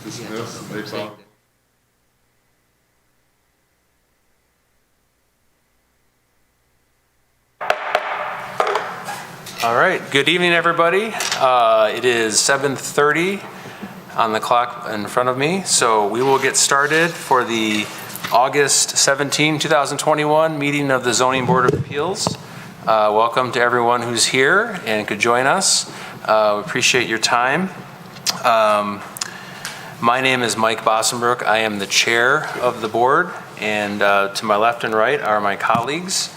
Dismiss, they follow. All right, good evening, everybody. It is 7:30 on the clock in front of me, so we will get started for the August 17, 2021 meeting of the Zoning Board of Appeals. Welcome to everyone who's here and could join us. We appreciate your time. My name is Mike Bossenbrook. I am the chair of the board, and to my left and right are my colleagues,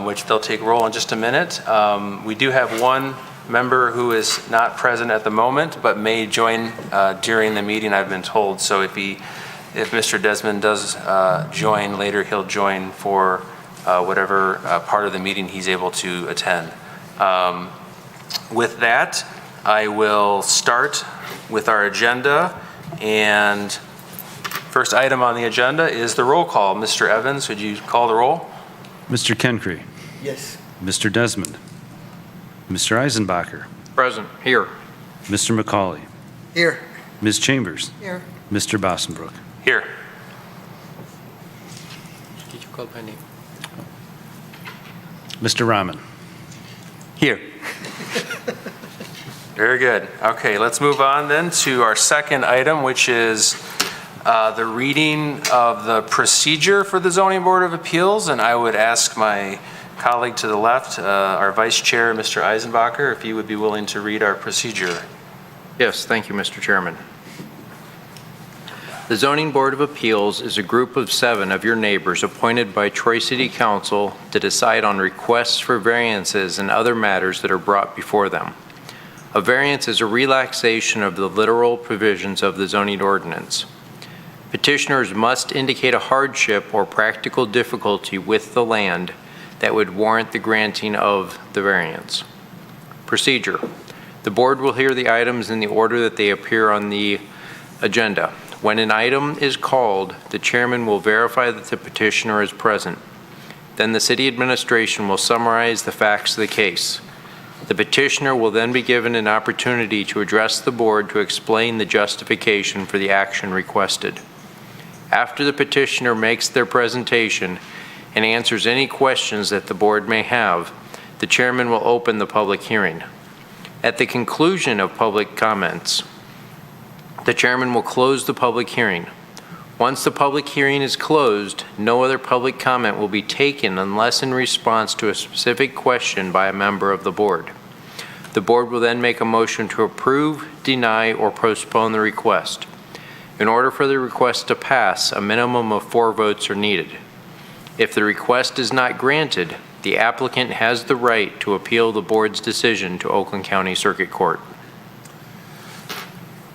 which they'll take roll in just a minute. We do have one member who is not present at the moment, but may join during the meeting, I've been told. So if Mr. Desmond does join later, he'll join for whatever part of the meeting he's able to attend. With that, I will start with our agenda. And first item on the agenda is the roll call. Mr. Evans, would you call the roll? Mr. Kenkre. Yes. Mr. Desmond. Mr. Eisenbacher. Present. Here. Mr. McCauley. Here. Ms. Chambers. Here. Mr. Bossenbrook. Here. Did you call by name? Mr. Rahman. Here. Very good. Okay, let's move on then to our second item, which is the reading of the procedure for the Zoning Board of Appeals. And I would ask my colleague to the left, our Vice Chair, Mr. Eisenbacher, if you would be willing to read our procedure. Yes, thank you, Mr. Chairman. The Zoning Board of Appeals is a group of 7 of your neighbors appointed by Troy City Council to decide on requests for variances and other matters that are brought before them. A variance is a relaxation of the literal provisions of the zoning ordinance. Petitioners must indicate a hardship or practical difficulty with the land that would warrant the granting of the variance. Procedure. The board will hear the items in the order that they appear on the agenda. When an item is called, the chairman will verify that the petitioner is present. Then the city administration will summarize the facts of the case. The petitioner will then be given an opportunity to address the board to explain the justification for the action requested. After the petitioner makes their presentation and answers any questions that the board may have, the chairman will open the public hearing. At the conclusion of public comments, the chairman will close the public hearing. Once the public hearing is closed, no other public comment will be taken unless in response to a specific question by a member of the board. The board will then make a motion to approve, deny, or postpone the request. In order for the request to pass, a minimum of 4 votes are needed. If the request is not granted, the applicant has the right to appeal the board's decision to Oakland County Circuit Court.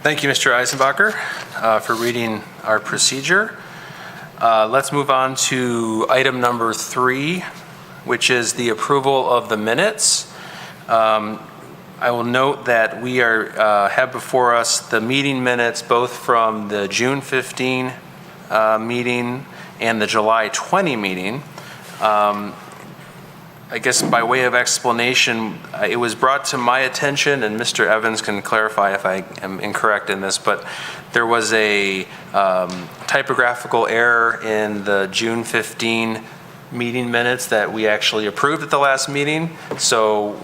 Thank you, Mr. Eisenbacher, for reading our procedure. Let's move on to item number 3, which is the approval of the minutes. I will note that we have before us the meeting minutes both from the June 15 meeting and the July 20 meeting. I guess by way of explanation, it was brought to my attention, and Mr. Evans can clarify if I am incorrect in this, but there was a typographical error in the June 15 meeting minutes that we actually approved at the last meeting. So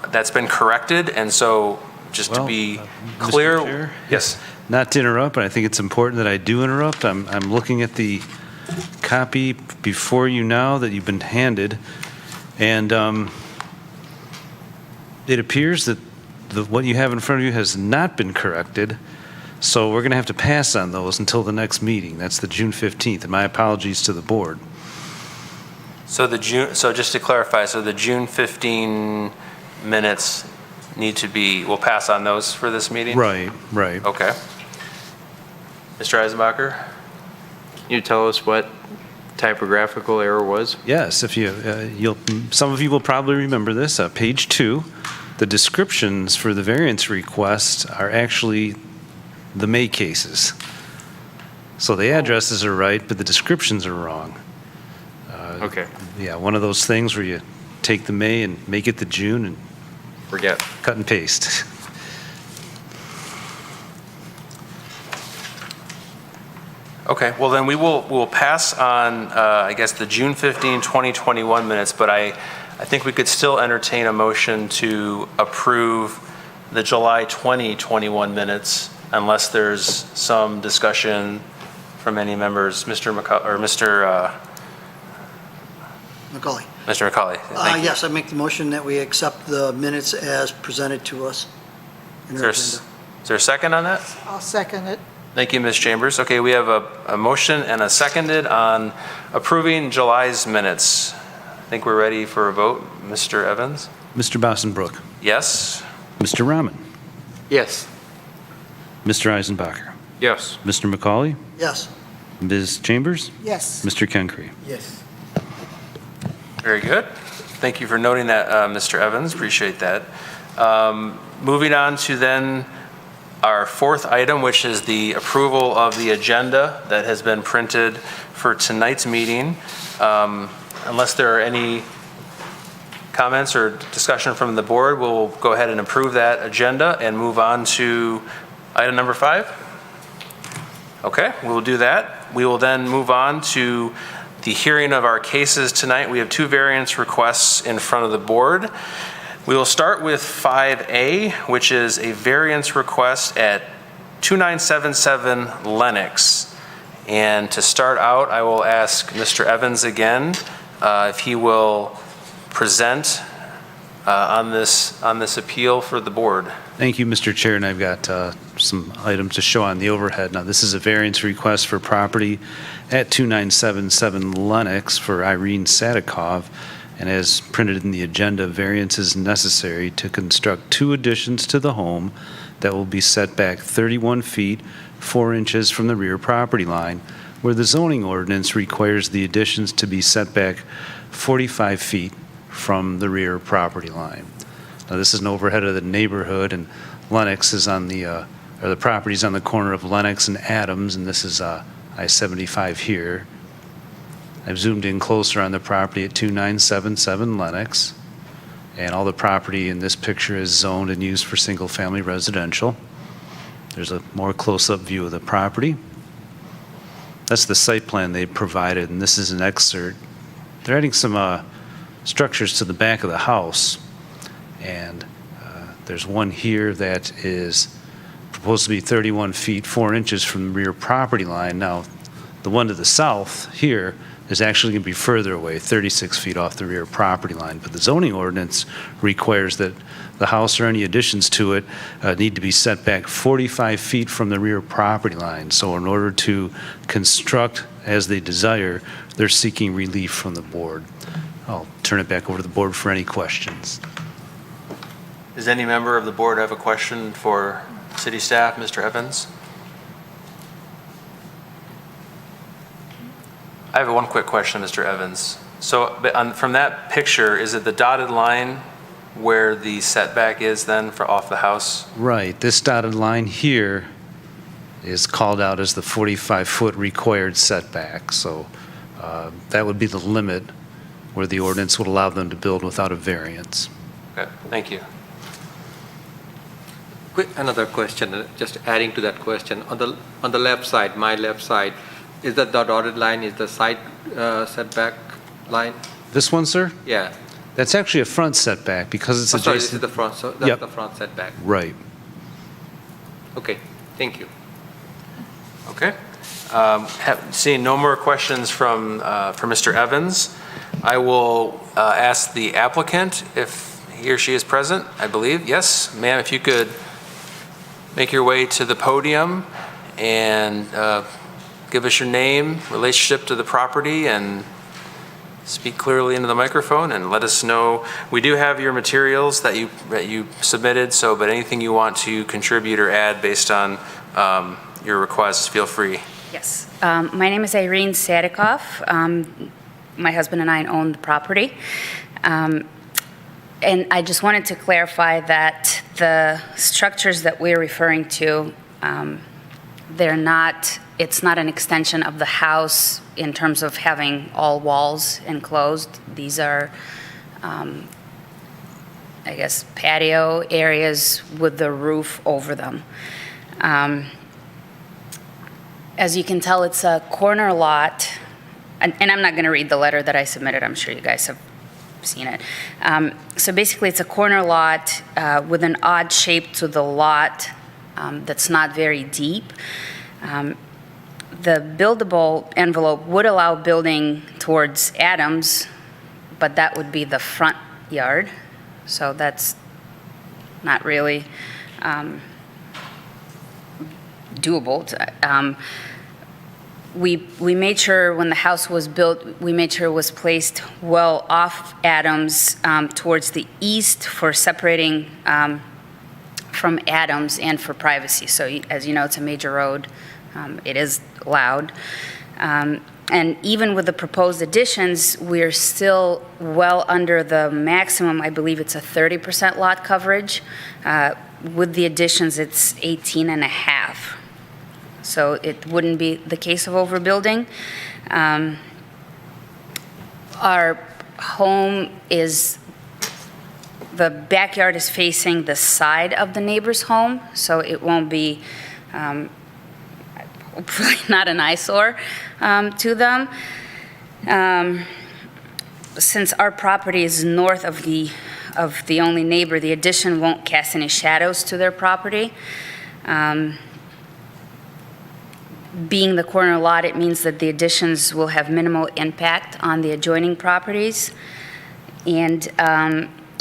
that's been corrected, and so just to be clear, Mr. Chair, yes. Not to interrupt, but I think it's important that I do interrupt. I'm looking at the copy before you now that you've been handed, and it appears that what you have in front of you has not been corrected, so we're going to have to pass on those until the next meeting. That's the June 15th, and my apologies to the board. So just to clarify, so the June 15 minutes we'll pass on those for this meeting? Right. Okay. Mr. Eisenbacher? Can you tell us what typographical error was? Yes, if some of you will probably remember this. Page 2, the descriptions for the variance request are actually the may cases. So the addresses are right, but the descriptions are wrong. Okay. Yeah, one of those things where you take the may and make it the June and Forget. cut and paste. Okay, well then we'll pass on, I guess, the June 15, 2021 minutes, but I think we could still entertain a motion to approve the July 2021 minutes unless there's some discussion from any members. Mr. Macaulay. Mr. McCauley, thank you. Yes, I make the motion that we accept the minutes as presented to us in our Is agenda. there a second on that? I'll second it. Thank you, Ms. Chambers. Okay, we have a motion and a seconded on approving July's minutes. I think we're ready for a vote. Mr. Evans? Mr. Bossenbrook, Yes? Mr. Rahman, Yes. Mr. Eisenbacher, Yes. Mr. McCauley, Yes. Ms. Chambers, Yes. Mr. Kenkre. Yes. Very good. Thank you for noting that, Mr. Evans. Appreciate that. Moving on to then our fourth item, which is the approval of the agenda that has been printed for tonight's meeting. Unless there are any comments or discussion from the board, we'll go ahead and approve that agenda and move on to item number 5. Okay, we'll do that. We will then move on to the hearing of our cases tonight. We have 2 variance requests in front of the board. We will start with 5A, which is a variance request at 2977 Lennox. And to start out, I will ask Mr. Evans again if he will present on this appeal for the board. Thank you, Mr. Chair, and I've got some items to show on the overhead. Now, this is a variance request for property at 2977 Lennox for Irene Sadikov, and as printed in the agenda, variance is necessary to construct 2 additions to the home that will be set back 31 feet, 4 inches from the rear property line, where the zoning ordinance requires the additions to be set back 45 feet from the rear property line. Now, this is an overhead of the neighborhood, and Lennox is on the property's on the corner of Lennox and Adams, and this is I-75 here. I've zoomed in closer on the property at 2977 Lennox, and all the property in this picture is zoned and used for single-family residential. There's a more close-up view of the property. That's the site plan they provided, and this is an excerpt. They're adding some structures to the back of the house, and there's one here that is proposed to be 31 feet 4 inches from the rear property line. Now, the one to the south here is actually going to be further away, 36 feet off the rear property line. But the zoning ordinance requires that the house or any additions to it need to be set back 45 feet from the rear property line. So in order to construct as they desire, they're seeking relief from the board. I'll turn it back over to the board for any questions. Does any member of the board have a question for city staff, Mr. Evans? I have one quick question, Mr. Evans. So from that picture, is it the dotted line where the setback is then for off the house? Right, this dotted line here is called out as the 45-foot required setback. So that would be the limit where the ordinance would allow them to build without a variance. Okay, thank you. Another question, just adding to that question. On the left side, my left side, is that the dotted line is the side setback line? This one, sir? Yeah. That's actually a front setback because it's Sorry, this is adjacent. the front, so that's Yep. the front setback. Right. Okay, thank you. Okay. Seeing no more questions from Mr. Evans, I will ask the applicant if he or she is present, I believe. Yes, ma'am, if you could make your way to the podium and give us your name, relationship to the property, and speak clearly into the microphone and let us know. We do have your materials that you submitted, but anything you want to contribute or add based on your requests, feel free. Yes. My name is Irene Sadikov. My husband and I own the property. And I just wanted to clarify that the structures that we're referring to, it's not an extension of the house in terms of having all walls enclosed. These are, I guess, patio areas with the roof over them. As you can tell, it's a corner lot, and I'm not going to read the letter that I submitted. I'm sure you guys have seen it. So basically, it's a corner lot with an odd shape to the lot that's not very deep. The buildable envelope would allow building towards Adams, but that would be the front yard. So that's not really doable. We made sure when the house was built, we made sure it was placed well off Adams towards the east for separating from Adams and for privacy. So as you know, it's a major road. It is loud. And even with the proposed additions, we're still well under the maximum. I believe it's a 30% lot coverage. With the additions, it's 18 and a half. So it wouldn't be the case of overbuilding. Our home is, the backyard is facing the side of the neighbor's home, so it won't be hopefully not an eyesore to them. Since our property is north of the only neighbor, the addition won't cast any shadows to their property. Being the corner lot, it means that the additions will have minimal impact on the adjoining properties. And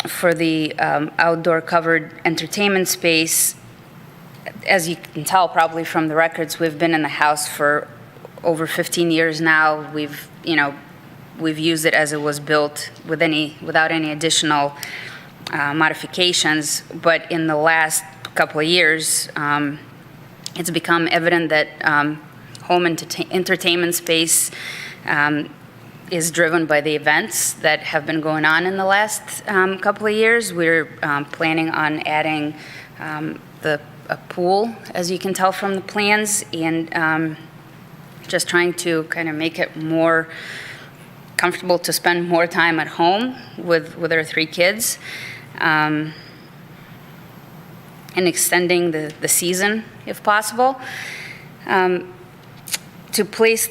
for the outdoor covered entertainment space, as you can tell probably from the records, we've been in the house for over 15 years now. We've used it as it was built without any additional modifications. But in the last couple of years, it's become evident that home entertainment space is driven by the events that have been going on in the last couple of years. We're planning on adding a pool, as you can tell from the plans, and just trying to kind of make it more comfortable to spend more time at home with our 3 kids, and extending the season if possible. To place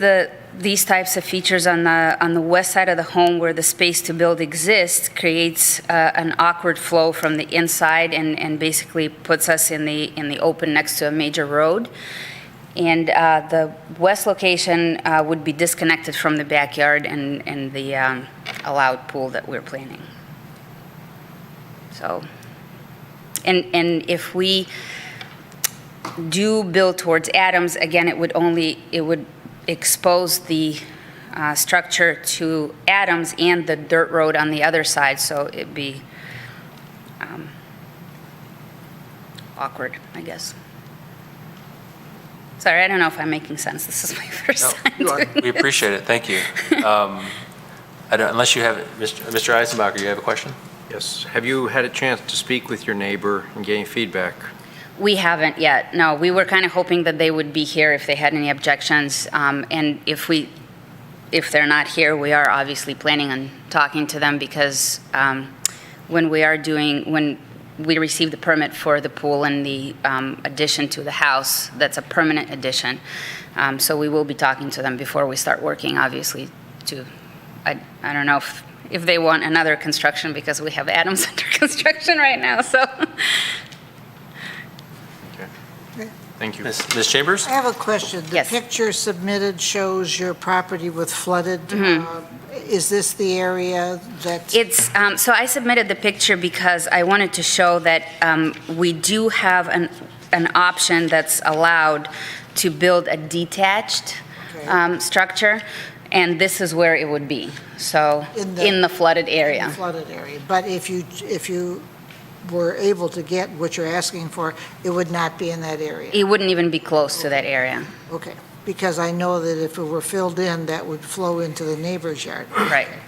these types of features on the west side of the home where the space to build exists creates an awkward flow from the inside and basically puts us in the open next to a major road. And the west location would be disconnected from the backyard and the allowed pool that we're planning. So, and if we do build towards Adams, again, it would expose the structure to Adams and the dirt road on the other side, so it'd be awkward, I guess. Sorry, I don't know if I'm making sense. This is my first time doing We appreciate it. Thank you. Unless you have, Mr. Eisenbacher, you have a question? Yes. Have you had a chance to speak with your neighbor and gain feedback? We haven't yet, no. We were kind of hoping that they would be here if they had any objections. And if they're not here, we are obviously planning on talking to them because when we received the permit for the pool and the addition to the house, that's a permanent addition. So we will be talking to them before we start working, obviously, I don't know if they want another construction because we have Adams under construction right now, so. Thank you. Ms. Chambers? I have a question. Yes. The picture submitted shows your property with flooded. Is this the area that? It's, so I submitted the picture because I wanted to show that we do have an option that's allowed to build a detached structure, and this is where it would be, so in the flooded area. Flooded area. But if you were able to get what you're asking for, it would not be in that area? It wouldn't even be close to that area. Okay. Because I know that if it were filled in, that would flow into the neighbor's yard.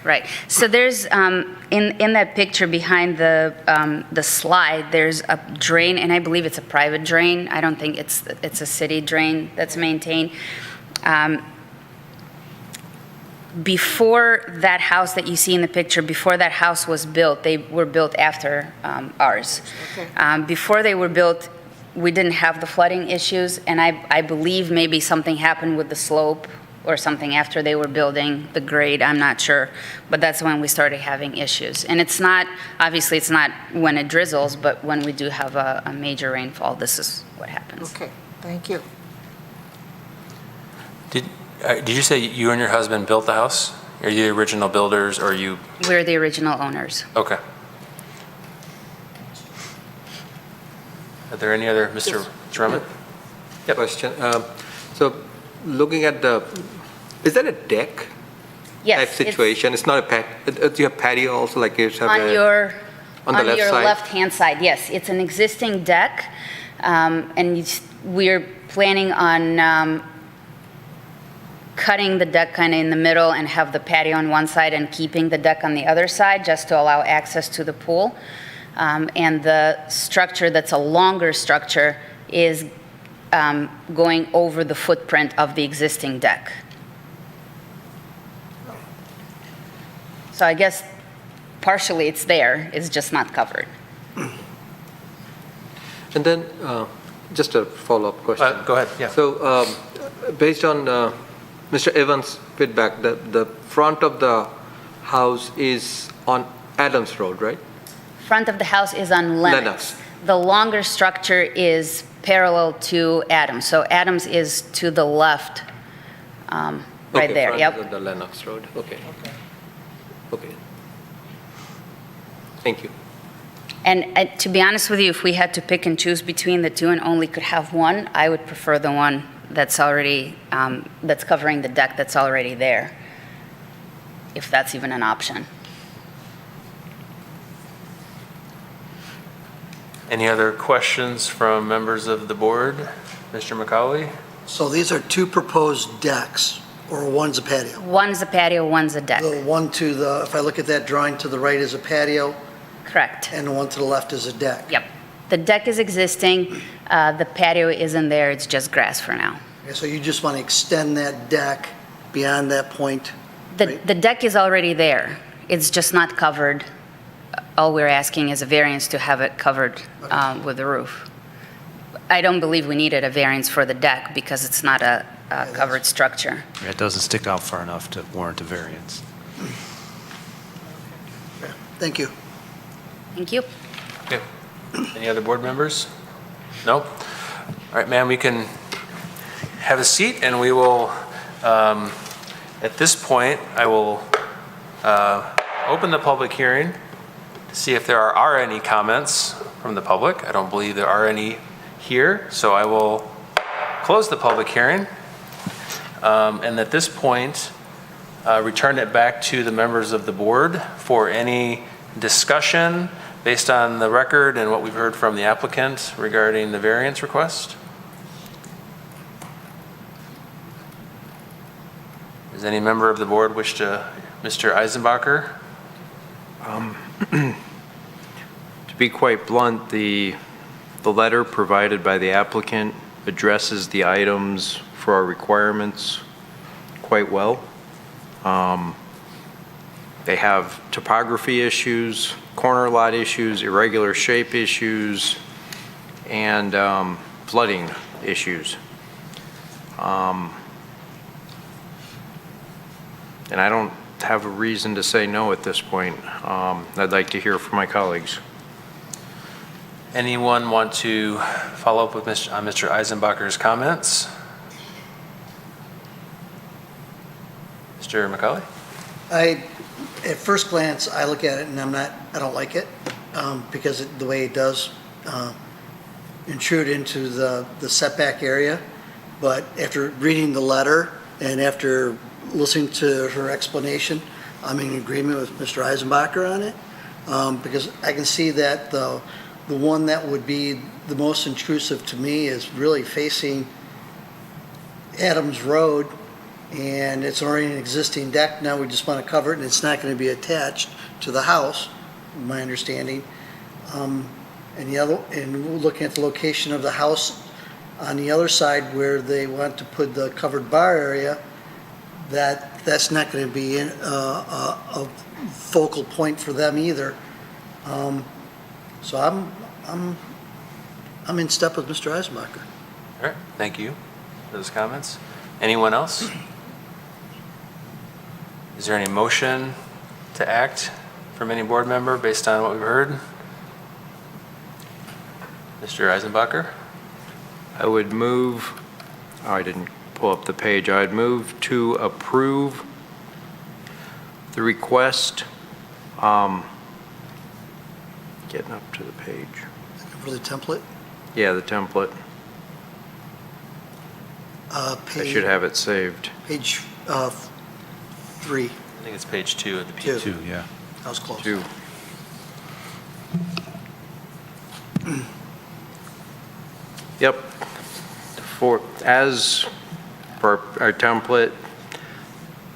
Right. So there's, in that picture behind the slide, there's a drain, and I believe it's a private drain. I don't think it's a city drain that's maintained. Before that house that you see in the picture, before that house was built, they were built after ours. Okay. Before they were built, we didn't have the flooding issues, and I believe maybe something happened with the slope or something after they were building the grade, I'm not sure, but that's when we started having issues. And it's not, obviously, it's not when it drizzles, but when we do have a major rainfall, this is what happens. Okay, thank you. Did you say you and your husband built the house? Are you the original builders, or you? We're the original owners. Okay. Are there any other, Mr. Drummond? Question. So looking at is that a deck type Yes. situation? It's not do you have patio also, like you have On your, on the on left your side? left-hand side, yes. It's an existing deck, and we're planning on cutting the deck kind of in the middle and have the patio on one side and keeping the deck on the other side, just to allow access to the pool. And the structure that's a longer structure is going over the footprint of the existing deck. So I guess partially it's there, it's just not covered. And then, just a follow-up question. Go ahead, yeah. So, based on Mr. Evans' feedback, the front of the house is on Adams Road, right? Front of the house is on Lennox. Lennox. The longer structure is parallel to Adams. So Adams is to the left, right Okay, there, front yep. of the Lennox Road, okay. Okay. Thank you. And to be honest with you, if we had to pick and choose between the two and only could have one, I would prefer the one that's already, that's covering the deck that's already there, if that's even an option. Any other questions from members of the board? Mr. McCauley? So these are two proposed decks, or one's a patio? One's a patio, one's a deck. The one to the, if I look at that drawing, to the right is a patio, Correct. and the one to the left is a deck? Yep. The deck is existing, the patio isn't there, it's just grass for now. Okay, so you just want to extend that deck beyond that point? right? The deck is already there, it's just not covered. All we're asking is a variance to have it covered with the roof. I don't believe we needed a variance for the deck because it's not a covered structure. It doesn't stick out far enough to warrant a variance. Thank you. Thank you. Okay. Any other board members? No? All right, ma'am, we can have a seat, and we will, at this point, I will open the public hearing to see if there are any comments from the public. I don't believe there are any here, so I will close the public hearing. And at this point, return it back to the members of the board for any discussion based on the record and what we've heard from the applicant regarding the variance request. Does any member of the board wish to, Mr. Eisenbacher? To be quite blunt, the letter provided by the applicant addresses the items for our requirements quite well. They have topography issues, corner lot issues, irregular shape issues, and flooding issues. And I don't have a reason to say no at this point. I'd like to hear from my colleagues. Anyone want to follow up with on Mr. Eisenbacher's comments? Mr. McCauley? At first glance, I look at it and I don't like it, because the way it does intrude into the setback area. But after reading the letter and after listening to her explanation, I'm in agreement with Mr. Eisenbacher on it, because I can see that the one that would be the most intrusive to me is really facing Adams Road, and it's already an existing deck. Now we just want to cover it, and it's not going to be attached to the house, my understanding. And looking at the location of the house on the other side where they want to put the covered bar area, that's not going to be a focal point for them either. So I'm in step with Mr. Eisenbacher. All right, thank you for those comments. Anyone else? Is there any motion to act from any board member based on what we've heard? Mr. Eisenbacher? I would move, I didn't pull up the page, I'd move to approve the request, getting up to the page. For the template, Yeah, the template. I should have it saved. page 3. I think it's page 2 of the Two. P2. 2, yeah. That was close. 2. Yep. As for our template,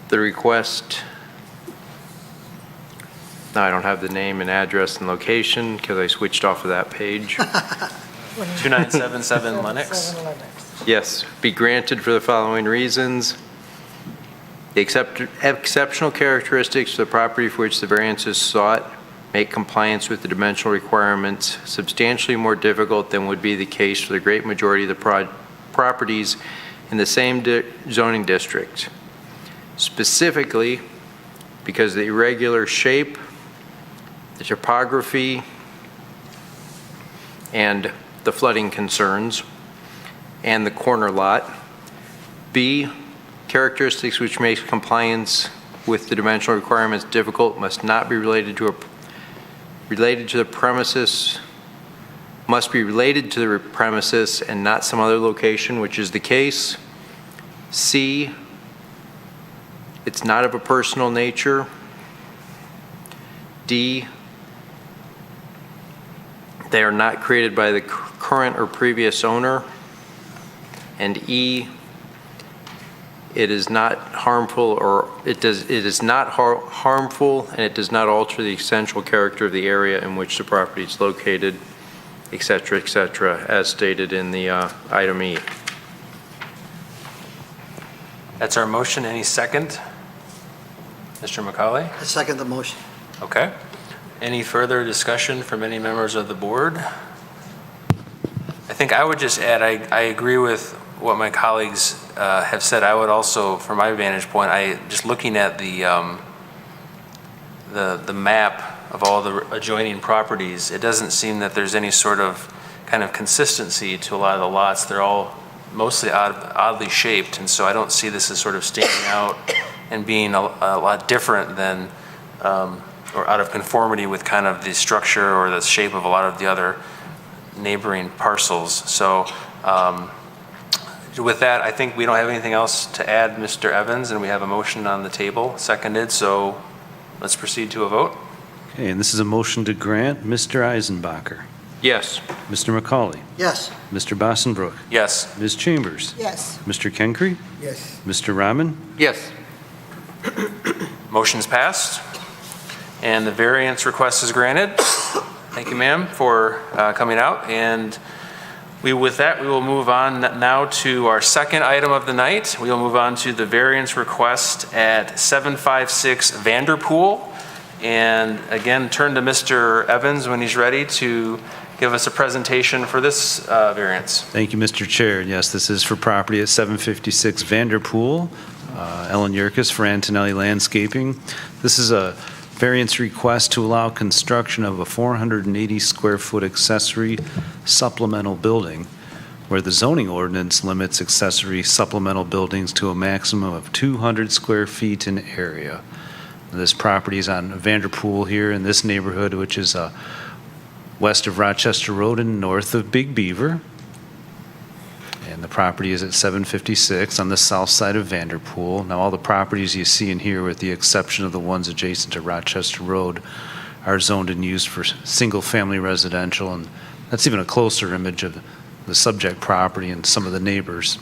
the request, now I don't have the name and address and location because I switched off of that page. 2977 Lennox. Yes, be granted for the following reasons. The exceptional characteristics of the property for which the variance is sought make compliance with the dimensional requirements substantially more difficult than would be the case for the great majority of the properties in the same zoning district. Specifically, because of the irregular shape, the topography, and the flooding concerns, and the corner lot. B, characteristics which make compliance with the dimensional requirements difficult must not be related to the premises, must be related to the premises and not some other location, which is the case. C, it's not of a personal nature. D, they are not created by the current or previous owner. And E, it is not harmful or it is not harmful and it does not alter the essential character of the area in which the property is located, et cetera, as stated in the item E. That's our motion. Any second? Mr. McCauley? I second the motion. Okay. Any further discussion from any members of the board? I think I would just add, I agree with what my colleagues have said. I would also, from my vantage point, just looking at the map of all the adjoining properties, it doesn't seem that there's any sort of kind of consistency to a lot of the lots. They're all mostly oddly shaped, and so I don't see this as sort of standing out and being a lot different than, or out of conformity with kind of the structure or the shape of a lot of the other neighboring parcels. So with that, I think we don't have anything else to add, Mr. Evans, and we have a motion on the table, seconded, so let's proceed to a vote. Okay, and this is a motion to grant Mr. Eisenbacher. Yes. Mr. McCauley. Yes. Mr. Bossenbrook. Yes. Ms. Chambers. Yes. Mr. Kenkre. Yes. Mr. Rahman. Yes. Motion's passed, and the variance request is granted. Thank you, ma'am, for coming out, and with that, we will move on now to our second item of the night. We will move on to the variance request at 756 Vanderpool. And again, turn to Mr. Evans when he's ready to give us a presentation for this variance. Thank you, Mr. Chair. Yes, this is for property at 756 Vanderpool. Ellen Yerkes for Antonelli Landscaping. This is a variance request to allow construction of a 480 square foot accessory supplemental building where the zoning ordinance limits accessory supplemental buildings to a maximum of 200 square feet in area. This property is on Vanderpool here in this neighborhood, which is west of Rochester Road and north of Big Beaver. And the property is at 756 on the south side of Vanderpool. Now, all the properties you see in here, with the exception of the ones adjacent to Rochester Road, are zoned and used for single-family residential, and that's even a closer image of the subject property and some of the neighbors.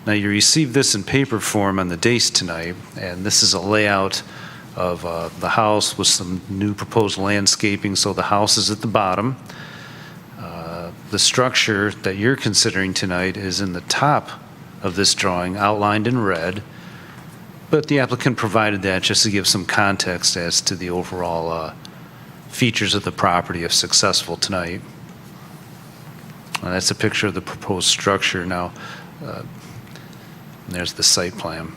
Now, you received this in paper form on the dais tonight, and this is a layout of the house with some new proposed landscaping. So the house is at the bottom. The structure that you're considering tonight is in the top of this drawing, outlined in red, but the applicant provided that just to give some context as to the overall features of the property if successful tonight. That's a picture of the proposed structure. Now, there's the site plan.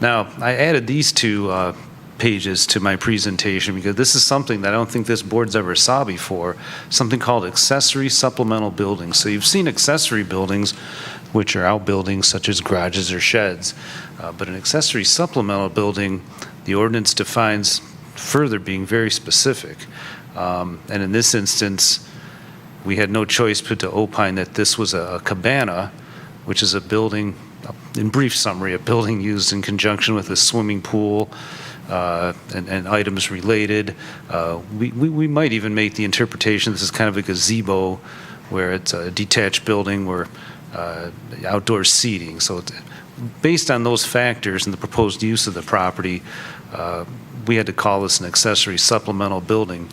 Now, I added these two pages to my presentation because this is something that I don't think this board's ever saw before, something called accessory supplemental buildings. So you've seen accessory buildings, which are outbuildings such as garages or sheds, but an accessory supplemental building, the ordinance defines further, being very specific. And in this instance, we had no choice but to opine that this was a cabana, which is a building, in brief summary, a building used in conjunction with a swimming pool and items related. We might even make the interpretation this is kind of a gazebo where it's a detached building where outdoor seating. So based on those factors and the proposed use of the property, we had to call this an accessory supplemental building.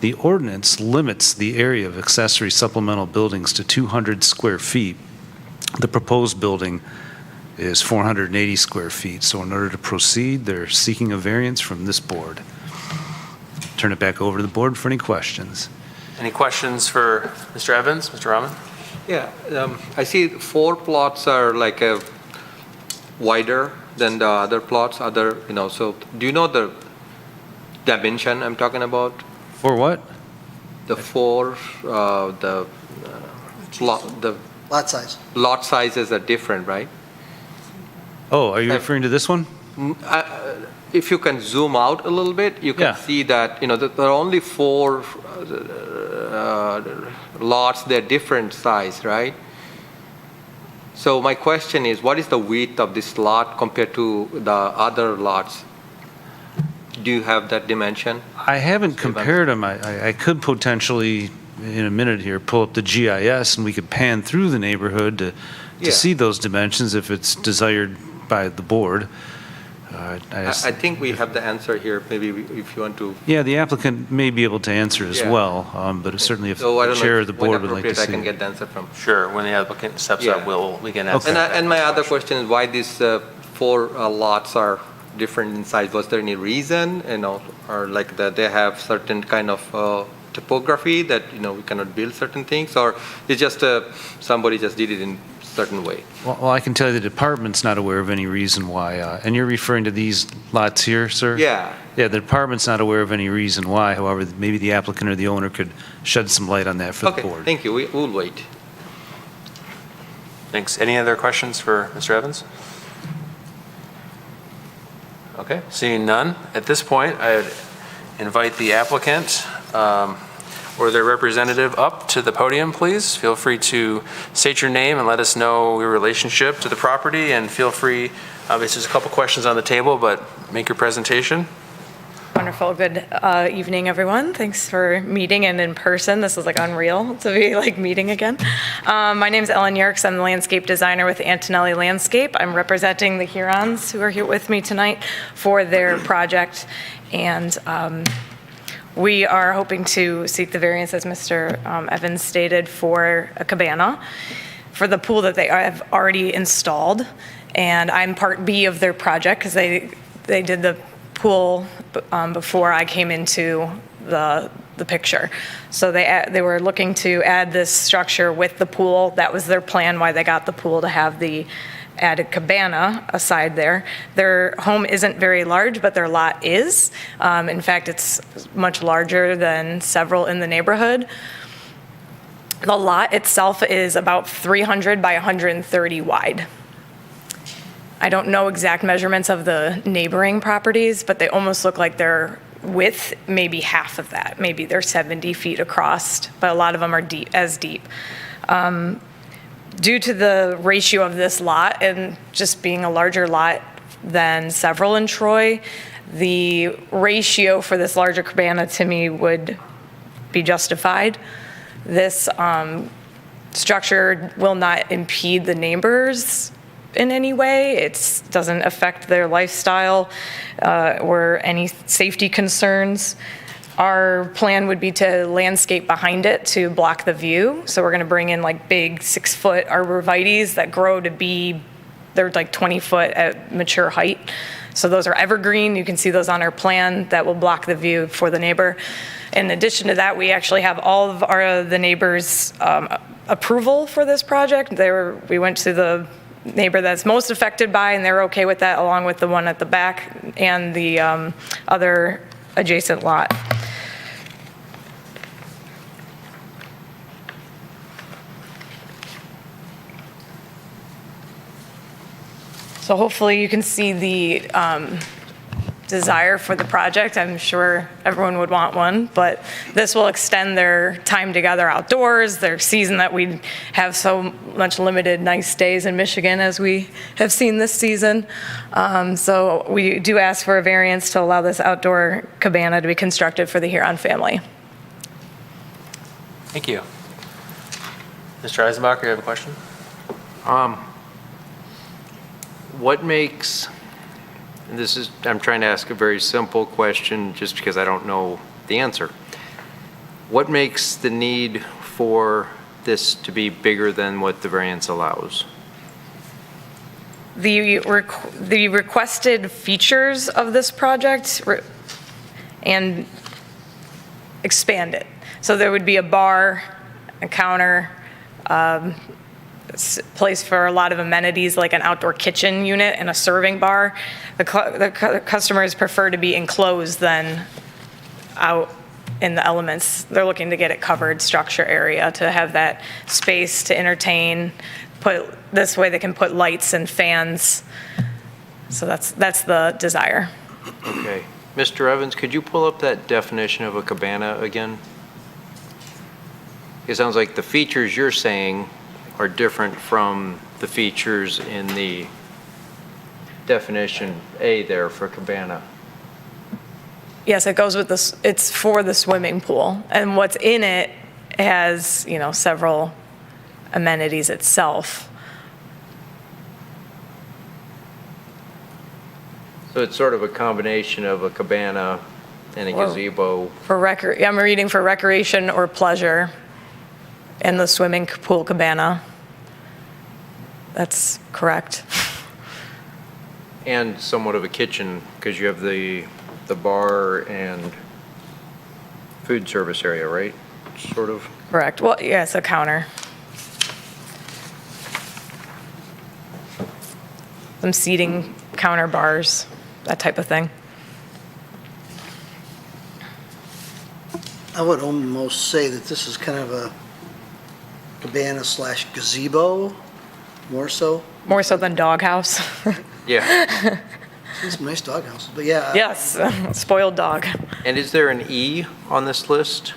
The ordinance limits the area of accessory supplemental buildings to 200 square feet. The proposed building is 480 square feet. So in order to proceed, they're seeking a variance from this board. Turn it back over to the board for any questions. Any questions for Mr. Evans, Mr. Rahman? Yeah, I see 4 plots are like a wider than the other plots, so do you know the dimension I'm talking about? For what? The 4, the Lot size. lot sizes are different, right? Oh, are you referring to this one? If you can zoom out a little bit, you can Yeah. see that, there are only 4 lots, they're different size, right? So my question is, what is the width of this lot compared to the other lots? Do you have that dimension? I haven't compared them. I could potentially, in a minute here, pull up the GIS and we could pan through the neighborhood to Yeah. see those dimensions if it's desired by the board. I think we have the answer here, maybe if you want to. Yeah, the applicant may be able to answer as Yeah. well, but certainly if So I the don't chair know of the when board would like to appropriate see. I can get the answer from. Sure, when the applicant steps Yeah. up, we can ask. Okay. And my other question is why these 4 lots are different in size? Was there any reason, or like that they have certain kind of topography that, we cannot build certain things? Or it's just somebody just did it in certain way? Well, I can tell you the department's not aware of any reason why, and you're referring to these lots here, sir? Yeah. Yeah, the department's not aware of any reason why. However, maybe the applicant or the owner could shed some light on that for the Okay, board. thank you. We'll wait. Thanks. Any other questions for Mr. Evans? Okay, seeing none. At this point, I would invite the applicant or their representative up to the podium, please. Feel free to state your name and let us know your relationship to the property, and feel free, obviously there's a couple questions on the table, but make your presentation. Wonderful. Good evening, everyone. Thanks for meeting and in person. This is like unreal to be like meeting again. My name is Ellen Yerkes. I'm the landscape designer with Antonelli Landscape. I'm representing the Hurons who are here with me tonight for their project. And we are hoping to seek the variance, as Mr. Evans stated, for a cabana for the pool that they have already installed. And I'm part B of their project because they did the pool before I came into the picture. So they were looking to add this structure with the pool. That was their plan, why they got the pool, to have the added cabana aside there. Their home isn't very large, but their lot is. In fact, it's much larger than several in the neighborhood. The lot itself is about 300 by 130 wide. I don't know exact measurements of the neighboring properties, but they almost look like they're width, maybe half of that. Maybe they're 70 feet across, but a lot of them are deep. Due to the ratio of this lot and just being a larger lot than several in Troy, the ratio for this larger cabana to me would be justified. This structure will not impede the neighbors in any way. It doesn't affect their lifestyle or any safety concerns. Our plan would be to landscape behind it to block the view. So we're going to bring in like big 6-foot arborvitaes that grow to be, they're like 20 foot at mature height. So those are evergreen. You can see those on our plan that will block the view for the neighbor. In addition to that, we actually have all of the neighbors' approval for this project. We went to the neighbor that's most affected by, and they're okay with that, along with the one at the back and the other adjacent lot. So hopefully you can see the desire for the project. I'm sure everyone would want one, but this will extend their time together outdoors, their season that we have so much limited nice days in Michigan as we have seen this season. So we do ask for a variance to allow this outdoor cabana to be constructed for the Huron family. Thank you. Mr. Eisenbacher, you have a question? What makes, and this is, I'm trying to ask a very simple question just because I don't know the answer. What makes the need for this to be bigger than what the variance allows? The requested features of this project and expand it. So there would be a bar, a counter, place for a lot of amenities like an outdoor kitchen unit and a serving bar. The customers prefer to be enclosed than out in the elements. They're looking to get it covered structure area to have that space to entertain. This way they can put lights and fans. So that's the desire. Okay. Mr. Evans, could you pull up that definition of a cabana again? It sounds like the features you're saying are different from the features in the definition A there for cabana. Yes, it goes with this. It's for the swimming pool, and what's in it has, several amenities itself. So it's sort of a combination of a cabana and a gazebo. I'm reading for recreation or pleasure in the swimming pool cabana. That's correct. And somewhat of a kitchen, because you have the bar and food service area, right? Sort of. Correct. Well, yes, a counter. Some seating, counter bars, that type of thing. I would almost say that this is kind of a cabana / gazebo, more so. More so than doghouse. Yeah. There's some nice dog houses, but yeah. Yes, spoiled dog. And is there an E on this list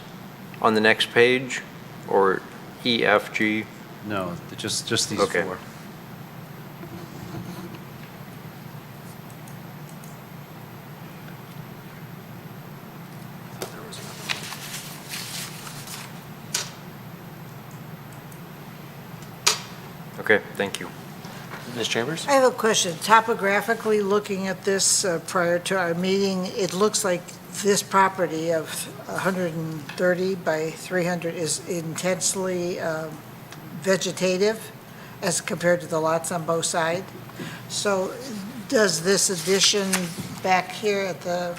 on the next page, or E, F, G? No, just these Okay. four. Okay, thank you. Ms. Chambers? I have a question. Topographically, looking at this prior to our meeting, it looks like this property of 130 by 300 is intensely vegetative as compared to the lots on both sides. So does this addition back here at the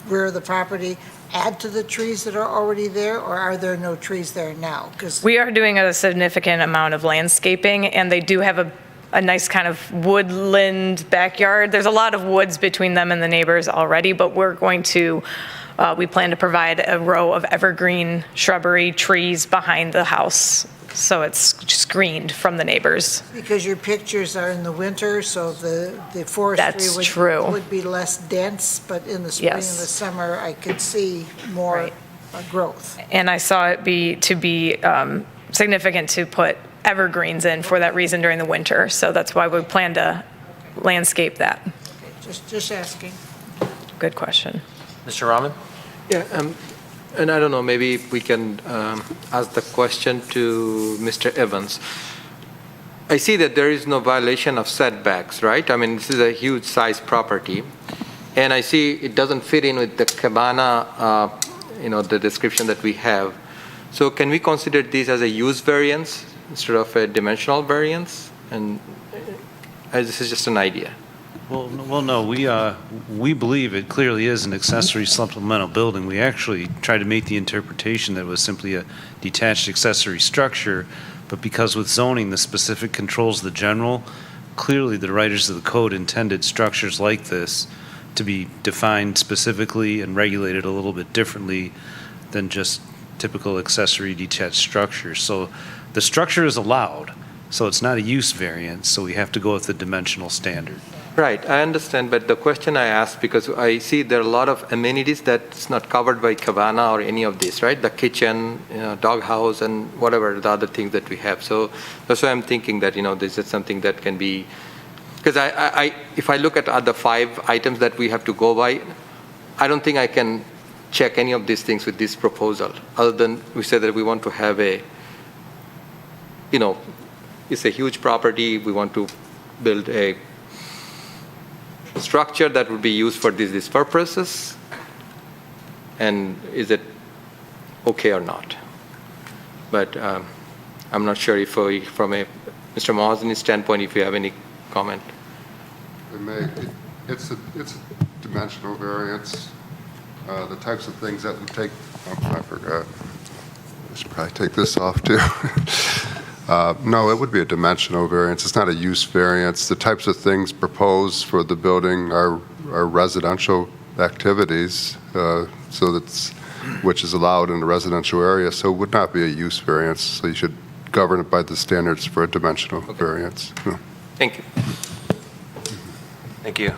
rear of the property add to the trees that are already there, or are there no trees there now? Because We are doing a significant amount of landscaping, and they do have a nice kind of woodland backyard. There's a lot of woods between them and the neighbors already, but we plan to provide a row of evergreen shrubbery trees behind the house, so it's screened from the neighbors. because your pictures are in the winter, so the forestry That's true. would be less dense, but in the spring and the Yes. summer, I could see more Right. growth. And I saw it be significant to put evergreens in for that reason during the winter, so that's why we plan to landscape that. Just asking. Good question. Mr. Rahman? Yeah, and I don't know, maybe we can ask the question to Mr. Evans. I see that there is no violation of setbacks, right? I mean, this is a huge size property. And I see it doesn't fit in with the cabana, the description that we have. So can we consider this as a use variance instead of a dimensional variance? And this is just an idea. Well, no, we believe it clearly is an accessory supplemental building. We actually tried to make the interpretation that it was simply a detached accessory structure, but because with zoning, the specific controls the general, clearly the writers of the code intended structures like this to be defined specifically and regulated a little bit differently than just typical accessory detached structures. So the structure is allowed, so it's not a use variance, so we have to go with the dimensional standard. Right, I understand, but the question I asked, because I see there are a lot of amenities that's not covered by cabana or any of this, right? The kitchen, doghouse, and whatever the other things that we have. So that's why I'm thinking that, this is something that can be, because if I look at the 5 items that we have to go by, I don't think I can check any of these things with this proposal, other than we say that we want to have it's a huge property, we want to build a structure that would be used for these purposes, and is it okay or not? But I'm not sure if from a Mr. Mahoney's standpoint, if you have any comment. It's a dimensional variance. The types of things that would take, I forgot. I should probably take this off too. No, it would be a dimensional variance. It's not a use variance. The types of things proposed for the building are residential activities, which is allowed in a residential area, so it would not be a use variance. So you should govern it by the standards for a dimensional variance. Yeah. Thank you. Thank you.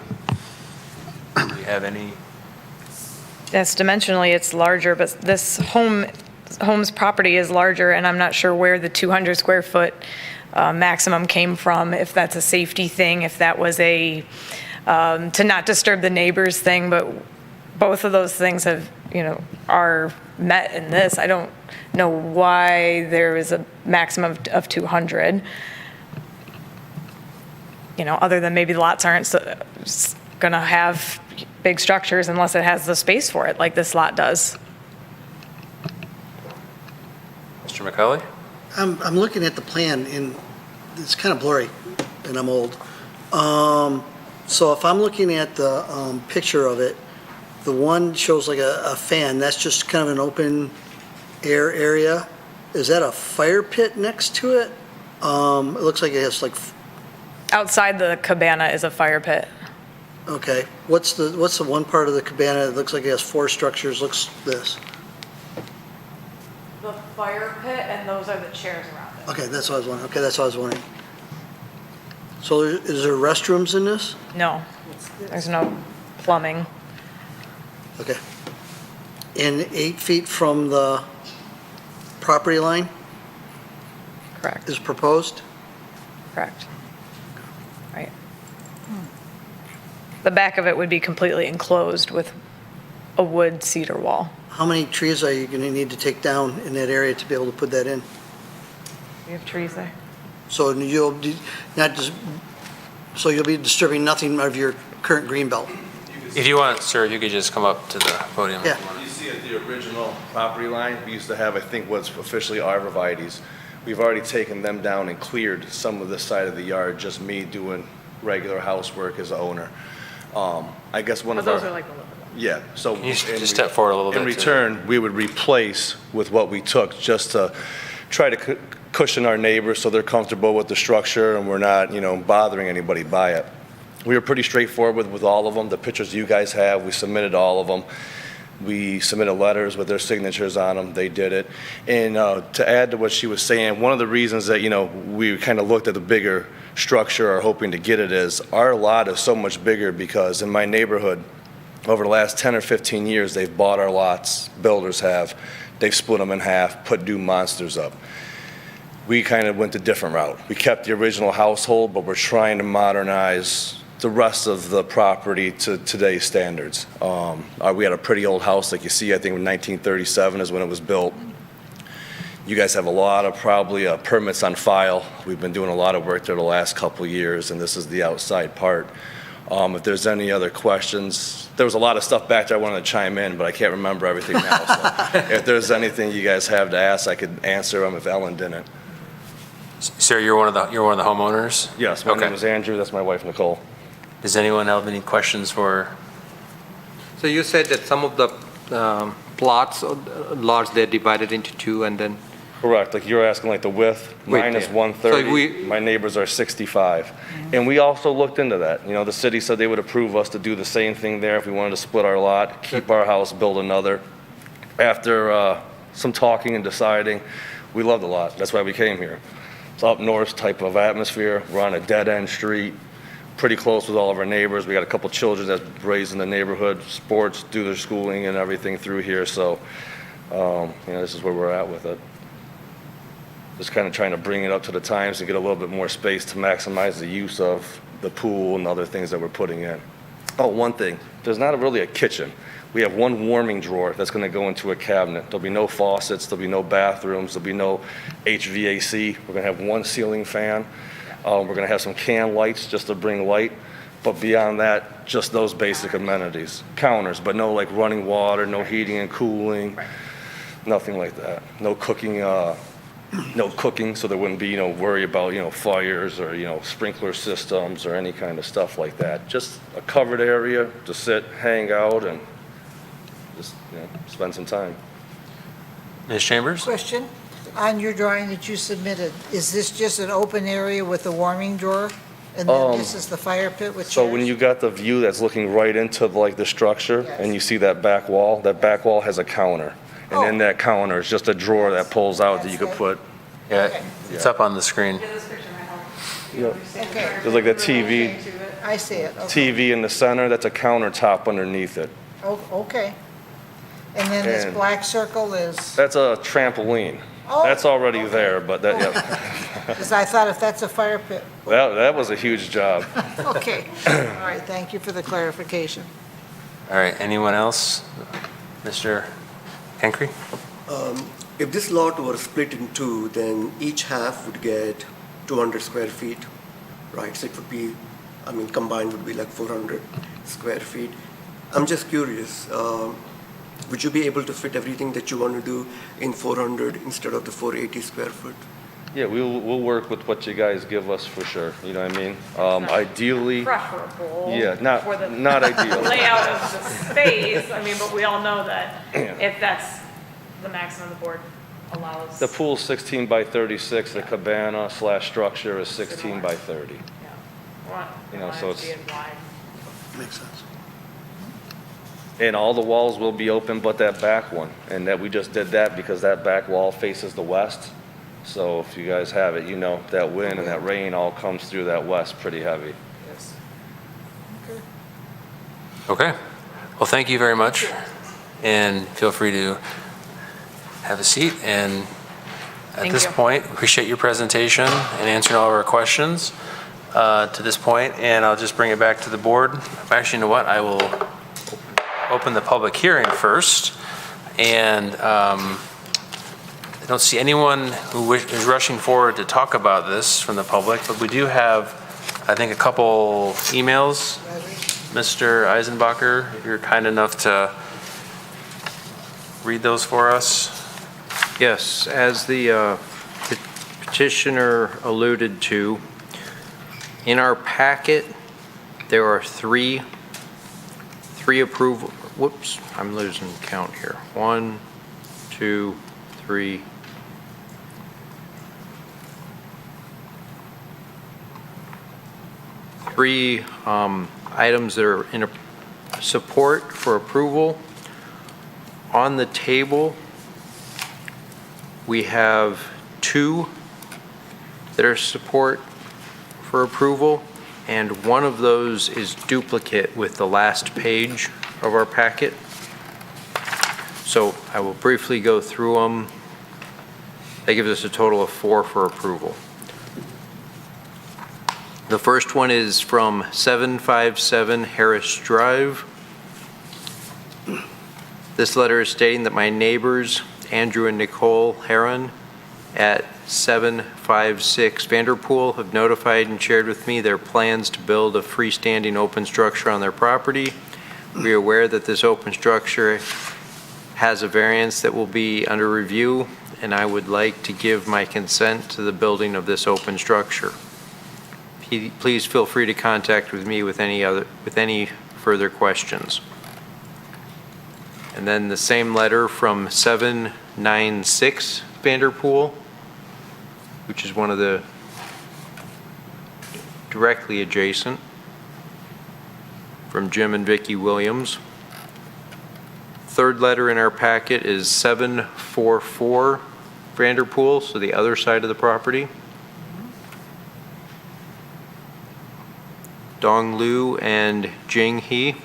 Do you have any? Yes, dimensionally, it's larger, but this home's property is larger, and I'm not sure where the 200 square foot maximum came from, if that's a safety thing, if that was a to not disturb the neighbors thing, but both of those things are met in this. I don't know why there is a maximum of 200. Other than maybe the lots aren't going to have big structures unless it has the space for it, like this lot does. Mr. McCauley? I'm looking at the plan, and it's kind of blurry, and I'm old. So if I'm looking at the picture of it, the one shows like a fan. That's just kind of an open air area. Is that a fire pit next to it? It looks like it has like... Outside the cabana is a fire pit. Okay. What's the one part of the cabana that looks like it has 4 structures? Looks this. The fire pit, and those are the chairs around it. Okay, that's what I was wondering. Okay, that's what I was wondering. So is there restrooms in this? No, there's no plumbing. Okay. And 8 feet from the property line Correct, is proposed? correct. Right. The back of it would be completely enclosed with a wood cedar wall. How many trees are you going to need to take down in that area to be able to put that in? We have trees there. So you'll be disturbing nothing of your current green belt? If you want, sir, you could just come up to the podium. Yeah. You see at the original property line, we used to have, I think, what's officially arborvitaes. We've already taken them down and cleared some of this side of the yard, just me doing regular housework as an owner. I guess one But of our... those are like the little ones. Yeah, so... Can you just step forward a little bit? In return, we would replace with what we took, just to try to cushion our neighbors so they're comfortable with the structure and we're not, bothering anybody by it. We were pretty straightforward with all of them. The pictures you guys have, we submitted all of them. We submitted letters with their signatures on them. They did it. And to add to what she was saying, one of the reasons that, we kind of looked at the bigger structure or hoping to get it is our lot is so much bigger because in my neighborhood, over the last 10 or 15 years, they've bought our lots, builders have. They've split them in half, put new monsters up. We kind of went a different route. We kept the original household, but we're trying to modernize the rest of the property to today's standards. We had a pretty old house, like you see, I think 1937 is when it was built. You guys have a lot of probably permits on file. We've been doing a lot of work there the last couple of years, and this is the outside part. If there's any other questions, there was a lot of stuff back there I wanted to chime in, but I can't remember everything now. So if there's anything you guys have to ask, I could answer them if Ellen didn't. Sir, you're one of the homeowners? Yes, my Okay. name is Andrew. That's my wife, Nicole. Does anyone have any questions for? So you said that some of the plots, lots, they're divided into two and then, Correct, like you're asking like the width, mine is yeah. 130, So we- my neighbors are 65. And we also looked into that, you know, the city said they would approve us to do the same thing there if we wanted to split our lot, keep our house, build another. After some talking and deciding, we love the lot, that's why we came here. It's up north type of atmosphere, we're on a dead-end street, pretty close with all of our neighbors, we got a couple children that's raised in the neighborhood, sports, do their schooling and everything through here, so, you know, this is where we're at with it. Just kind of trying to bring it up to the times and get a little bit more space to maximize the use of the pool and other things that we're putting in. Oh, one thing, there's not really a kitchen. We have one warming drawer that's going to go into a cabinet. There'll be no faucets, there'll be no bathrooms, there'll be no HVAC. We're going to have one ceiling fan. We're going to have some can lights just to bring light. But beyond that, just those basic amenities. Counters, but no like running water, no heating and cooling, nothing like that. No cooking, so there wouldn't be, you know, worry about, you know, fires or, you know, sprinkler systems or any kind of stuff like that. Just a covered area to sit, hang out, and just, you know, spend some time. Ms. Chambers? Question, on your drawing that you submitted, is this just an open area with a warming drawer? And then this is the fire pit with chairs? So when you got the view that's looking right into like the structure, Yes. and you see that back wall has a counter. And in that counter is just a drawer that pulls out that you could put, Yeah, it's up on the screen. Okay, there's like a TV I see it, okay. in the center, that's a countertop underneath it. Oh, okay. And then this And- black circle is, That's a trampoline. Oh, That's already okay. there, but that, yeah, because I thought if that's a fire pit, that was a huge job. okay. All right, thank you for the clarification. All right, anyone else? Mr. Henkry? If this lot were split in two, then each half would get 200 square feet, right? So it would be, I mean, combined would be like 400 square feet. I'm just curious, would you be able to fit everything that you want to do in 400 instead of the 480 square foot? Yeah, we'll work with what you guys give us for sure, you know what I mean? Ideally, Preferable. yeah, for the not ideal. layout of the space, I mean, but we all know that if that's the maximum the board allows. The pool's 16 by 36, the cabana / structure is 16 by 30. Yeah. You know, so it's- Being wide. Makes sense. And all the walls will be open but that back one. And that we just did that because that back wall faces the west. So if you guys have it, you know, that wind and that rain all comes through that west pretty heavy. Yes. Okay. Well, thank you very much. And feel free to have a seat. And at Thank this you. point, appreciate your presentation and answering all of our questions to this point. And I'll just bring it back to the board. Actually, you know what? I will open the public hearing first. And I don't see anyone who is rushing forward to talk about this from the public, but we do have, I think, a couple emails. Mr. Eisenbacher, if you're kind enough to read those for us. Yes, as the petitioner alluded to, in our packet, there are three approval, whoops, I'm losing count here. 1, 2, 3. Three items that are in support for approval. On the table, we have 2 that are support for approval, and one of those is duplicate with the last page of our packet. So I will briefly go through them. That gives us a total of 4 for approval. The first one is from 757 Harris Drive. This letter is stating that my neighbors, Andrew and Nicole Heron, at 756 Vanderpool, have notified and shared with me their plans to build a freestanding open structure on their property. We are aware that this open structure has a variance that will be under review, and I would like to give my consent to the building of this open structure. please feel free to contact with me with any further questions. And then the same letter from 796 Vanderpool, which is one of the directly adjacent, from Jim and Vicki Williams. Third letter in our packet is 744 Vanderpool, so the other side of the property. Dong Lu and Jing He.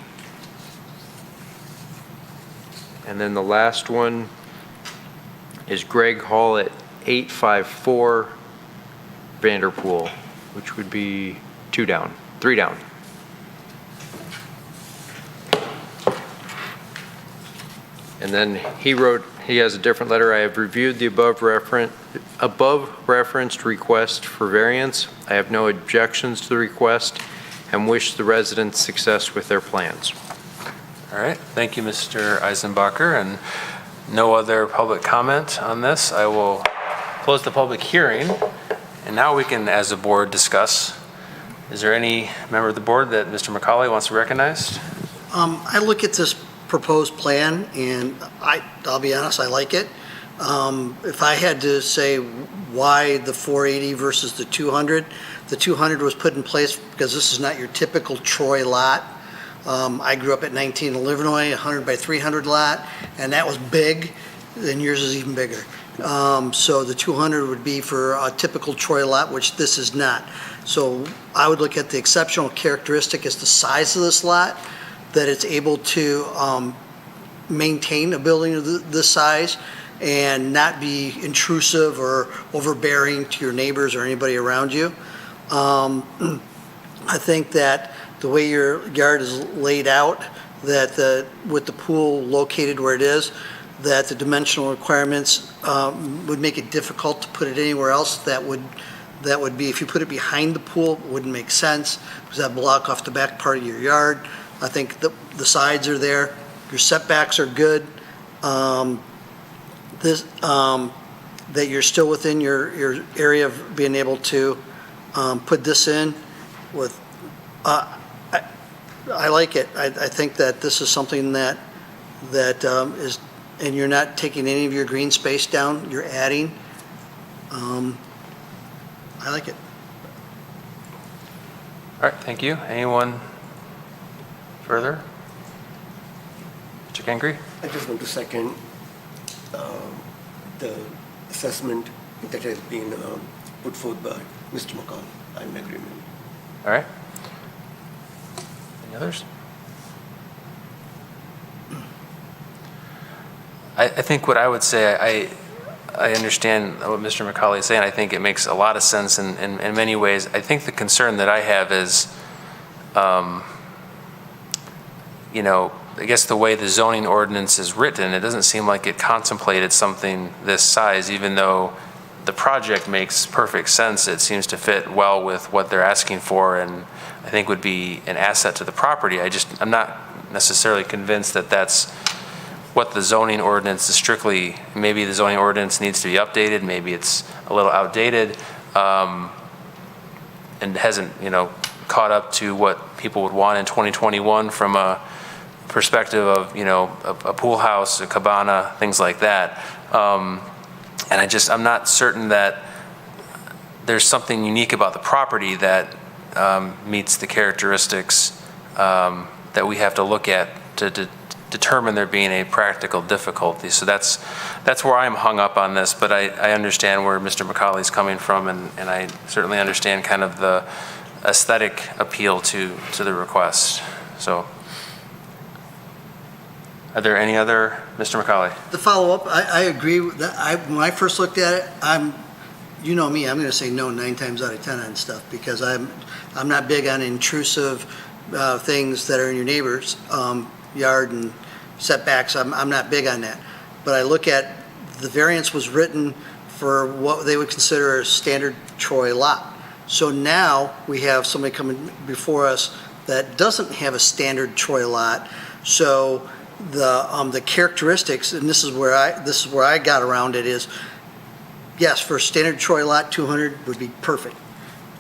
And then the last one is Greg Hall at 854 Vanderpool, which would be 3 down. And then he has a different letter. I have reviewed the above referenced request for variance. I have no objections to the request and wish the residents success with their plans. All right, thank you, Mr. Eisenbacher, and no other public comment on this. I will close the public hearing, and now we can, as a board, discuss. Is there any member of the board that Mr. McCauley wants to recognize? I look at this proposed plan, and I'll be honest, I like it. If I had to say why the 480 versus the 200 was put in place because this is not your typical Troy lot. I grew up at 19 Illinois, 100 by 300 lot, and that was big, and yours is even bigger. So the 200 would be for a typical Troy lot, which this is not. So I would look at the exceptional characteristic as the size of this lot, that it's able to maintain a building of this size and not be intrusive or overbearing to your neighbors or anybody around you. I think that the way your yard is laid out, that with the pool located where it is, that the dimensional requirements would make it difficult to put it anywhere else. That would be, if you put it behind the pool, it wouldn't make sense because that block off the back part of your yard. I think the sides are there. Your setbacks are good. That you're still within your area of being able to put this in with, I like it. I think that this is something that is, and you're not taking any of your green space down, you're adding. I like it. All right, thank you. Anyone further? Mr. Kengri? I just want to second the assessment that has been put forth by Mr. McCall. I'm in agreement. All right. Any others? I think what I would say, I understand what Mr. McCauley is saying. I think it makes a lot of sense in many ways. I think the concern that I have is, you know, I guess the way the zoning ordinance is written, it doesn't seem like it contemplated something this size, even though the project makes perfect sense. It seems to fit well with what they're asking for, and I think would be an asset to the property. I'm not necessarily convinced that that's what the zoning ordinance is strictly. Maybe the zoning ordinance needs to be updated. Maybe it's a little outdated and hasn't, you know, caught up to what people would want in 2021 from a perspective of, you know, a pool house, a cabana, things like that. And I'm not certain that there's something unique about the property that meets the characteristics that we have to look at to determine there being a practical difficulty. So that's where I'm hung up on this, but I understand where Mr. McCauley's coming from, and I certainly understand kind of the aesthetic appeal to the request. So, are there any other, Mr. McCauley? The follow-up, I agree with that. When I first looked at it, you know me, I'm going to say no 9 times out of 10 on stuff because I'm not big on intrusive things that are in your neighbor's yard and setbacks. I'm not big on that. But I look at the variance was written for what they would consider a standard Troy lot. So now we have somebody coming before us that doesn't have a standard Troy lot. So the characteristics, and this is where I got around it, is yes, for a standard Troy lot, 200 would be perfect.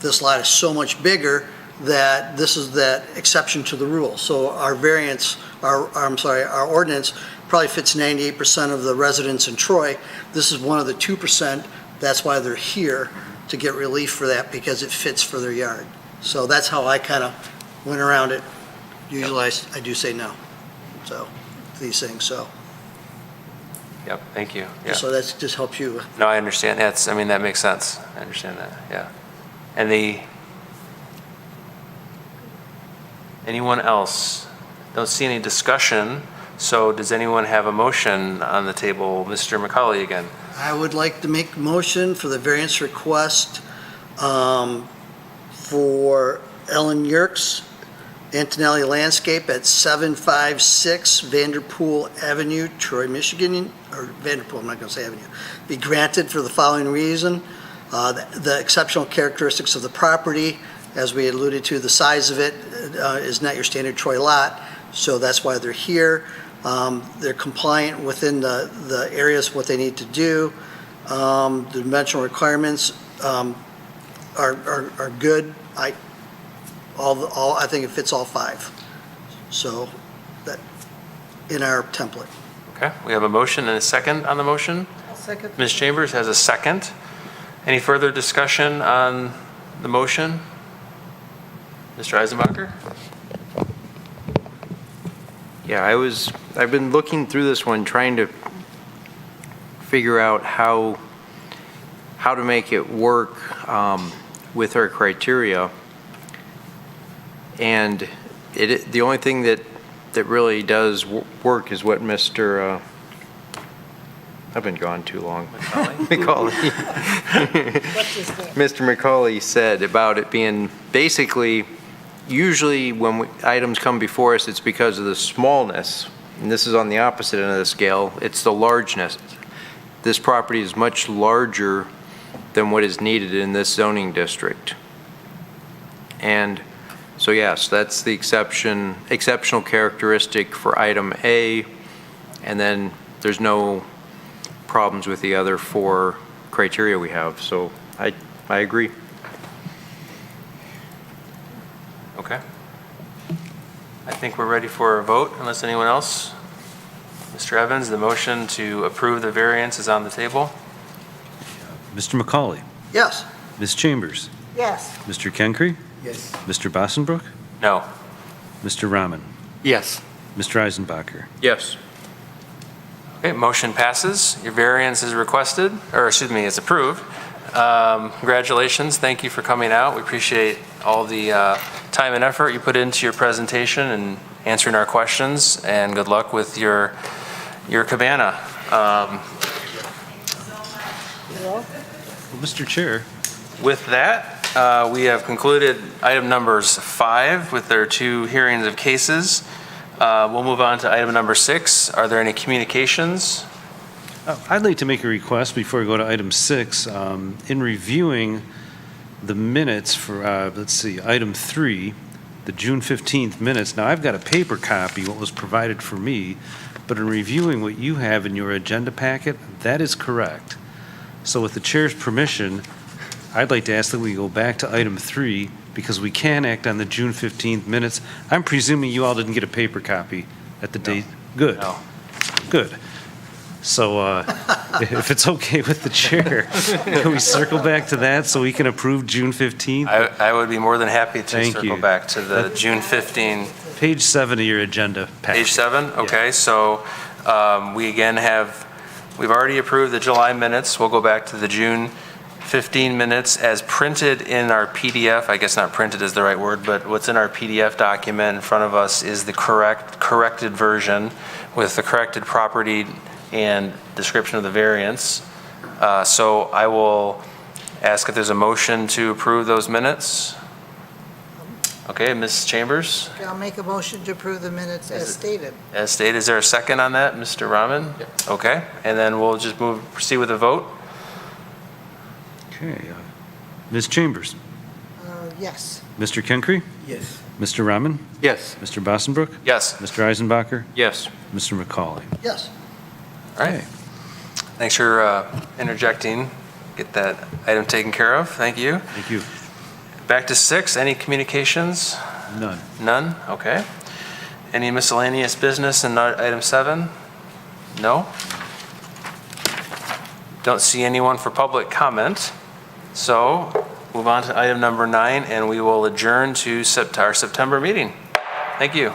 this lot is so much bigger that this is that exception to the rule. So our variance, our ordinance probably fits 98% of the residents in Troy. This is one of the 2%. That's why they're here, to get relief for that, because it fits for their yard. So that's how I kind of went around it. Usually I do say no, so, these things, so. Yep, thank you. Yeah. So that just helps you. No, I understand. I mean, that makes sense. I understand that, yeah. And anyone else? Don't see any discussion, so does anyone have a motion on the table? Mr. McCauley again. I would like to make a motion for the variance request for Ellen Yerkes, Antonelli Landscape at 756 Vanderpool Avenue, Troy, Michigan, or Vanderpool, I'm not going to say Avenue, be granted for the following reason. The exceptional characteristics of the property, as we alluded to, the size of it is not your standard Troy lot, so that's why they're here. They're compliant within the areas, what they need to do. The dimensional requirements are good. I think it fits all 5. So that, in our template. Okay, we have a motion and a second on the motion. Second. Ms. Chambers has a second. Any further discussion on the motion? Mr. Eisenbacher? Yeah, I've been looking through this one, trying to figure out how to make it work with our criteria. And the only thing that really does work is what Mr. I've been gone too long. McCauley. Mr. McCauley said about it being basically, usually when items come before us, it's because of the smallness, and this is on the opposite end of the scale, it's the largeness. This property is much larger than what is needed in this zoning district. And so yes, that's the exceptional characteristic for item A, and then there's no problems with the other 4 criteria we have, so I agree. Okay. I think we're ready for a vote, unless anyone else. Mr. Evans, the motion to approve the variance is on the table. Mr. McCauley, Yes. Ms. Chambers, Yes. Mr. Kenkre, Yes. Mr. Bossenbrook, No. Mr. Rahman, Yes. Mr. Eisenbacher. Yes. Okay, motion passes. Your variance is requested, or excuse me, is approved. Congratulations. Thank you for coming out. We appreciate all the time and effort you put into your presentation and answering our questions, and good luck with your cabana. Well, Mr. Chair. With that, we have concluded item numbers 5 with their 2 hearings of cases. We'll move on to item number 6. Are there any communications? I'd like to make a request before we go to item 6. In reviewing the minutes for, let's see, item 3, the June 15th minutes. Now, I've got a paper copy, what was provided for me, but in reviewing what you have in your agenda packet, that is correct. So with the chair's permission, I'd like to ask that we go back to item 3 because we can act on the June 15th minutes. I'm presuming you all didn't get a paper copy at the date. Good. No. Good. So if it's okay with the chair, can we circle back to that so we can approve June 15th? I would be more than happy to Thank circle you. back to the June 15. Page 7 of your agenda packet. Page 7? Okay, so we again we've already approved the July minutes. We'll go back to the June 15 minutes as printed in our PDF. I guess not printed is the right word, but what's in our PDF document in front of us is the corrected version with the corrected property and description of the variance. So I will ask if there's a motion to approve those minutes. Okay, Ms. Chambers? I'll make a motion to approve the minutes as stated. As stated, is there a second on that, Mr. Rahman? Okay, and then we'll just proceed with the vote. Okay. Ms. Chambers? Yes. Mr. Kenkre? Yes. Mr. Rahman? Yes. Mr. Bossenbrook? Yes. Mr. Eisenbacher? Yes. Mr. McCauley? Yes. All right. Thanks for interjecting. Get that item taken care of. Thank you. Thank you. Back to 6, any communications? None. None? Okay. Any miscellaneous business in item 7? No? Don't see anyone for public comment. So move on to item number 9, and we will adjourn to our September meeting. Thank you.